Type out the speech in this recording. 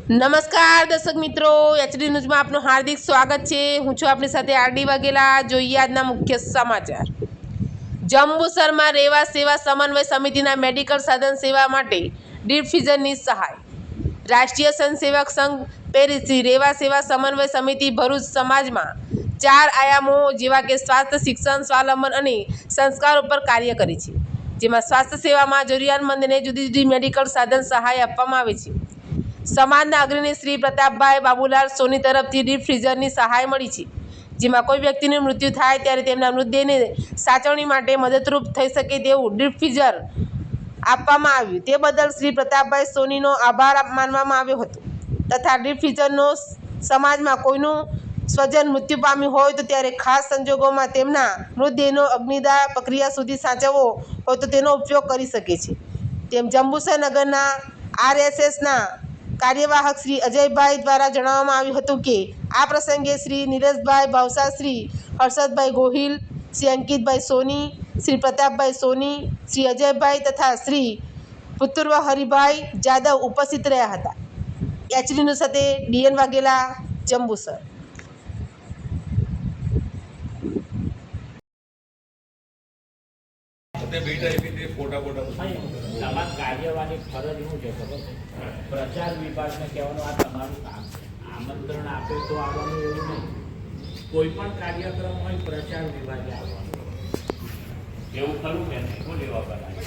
નમસ્કાર દર્શક મિત્રો, એચડી ન્યૂઝમાં આપનું હાર્દિક સ્વાગત છે। હું છું આપની સાથે આરડી વાઘેલા। જોઈએ આજના મુખ્ય સમાચાર। જંબુસરમાં રેવા સેવા સમન્વય સમિતિના મેડિકલ સાધન સેવા માટે ડીપ ફ્રીઝરની સહાય। રાષ્ટ્રીય સ્વયંસેવક સંઘ પેરિસથી રેવા સેવા સમન્વય સમિતિ ભરૂચ સમાજમાં 4 આયામો જેવા કે સ્વાસ્થ્ય, શિક્ષણ, સ્વાવલંબન અને સંસ્કાર ઉપર કાર્ય કરે છે, જેમાં સ્વાસ્થ્ય સેવામાં જરૂરિયાતમંદને જુદી જુદી મેડિકલ સાધન સહાય આપવામાં આવે છે। સમાજના અગ્રણી શ્રી પ્રતાપભાઈ બાબુલાલ સોની તરફથી ડીપ ફ્રીઝરની સહાય મળી છે, જેમાં કોઈ વ્યક્તિનું મૃત્યુ થાય ત્યારે તેમના મૃતદેહને સાચવણી માટે મદદરૂપ થઈ શકે તેવું ડીપ ફ્રીઝર આપવામાં આવ્યું। તે બદલ શ્રી પ્રતાપભાઈ સોનીનો આભાર માનવામાં આવ્યો હતો તથા ડીપ ફ્રીઝરનો સમાજમાં કોઈનું સ્વજન મૃત્યુ પામ્યું હોય તો ત્યારે ખાસ સંજોગોમાં તેમના મૃતદેહનો અગ્નિદાહ પ્રક્રિયા સુધી સાચવવો હોય તો તેનો ઉપયોગ કરી શકે છે, તેમ જંબુસર નગરના આરએસએસના કાર્યવાહક શ્રી અજયભાઈ દ્વારા જણાવવામાં આવ્યું હતું કે આ પ્રસંગે શ્રી નીરજભાઈ ભાવસાર, શ્રી હર્ષદભાઈ ગોહિલ, શ્રી અંકિતભાઈ સોની, શ્રી પ્રતાપભાઈ સોની, શ્રી અજયભાઈ તથા શ્રી ભૂતપૂર્વ હરિભાઈ જાદવ ઉપસ્થિત રહ્યા હતા। એચડી ન્યૂઝ સાથે ડીએન વાઘેલા, જંબુસર। તમામ કાર્યવાહી ફરજ શું છે ખબર છે? પ્રચાર વિભાગને કહેવાનું આ તમારું કામ છે। આમંત્રણ આપે તો આવવાનું એવું નહીં, કોઈ પણ કાર્યક્રમ હોય પ્રચાર વિભાગે આવવાનું એવું ખરું કે નહીં? શું લેવા બનાવે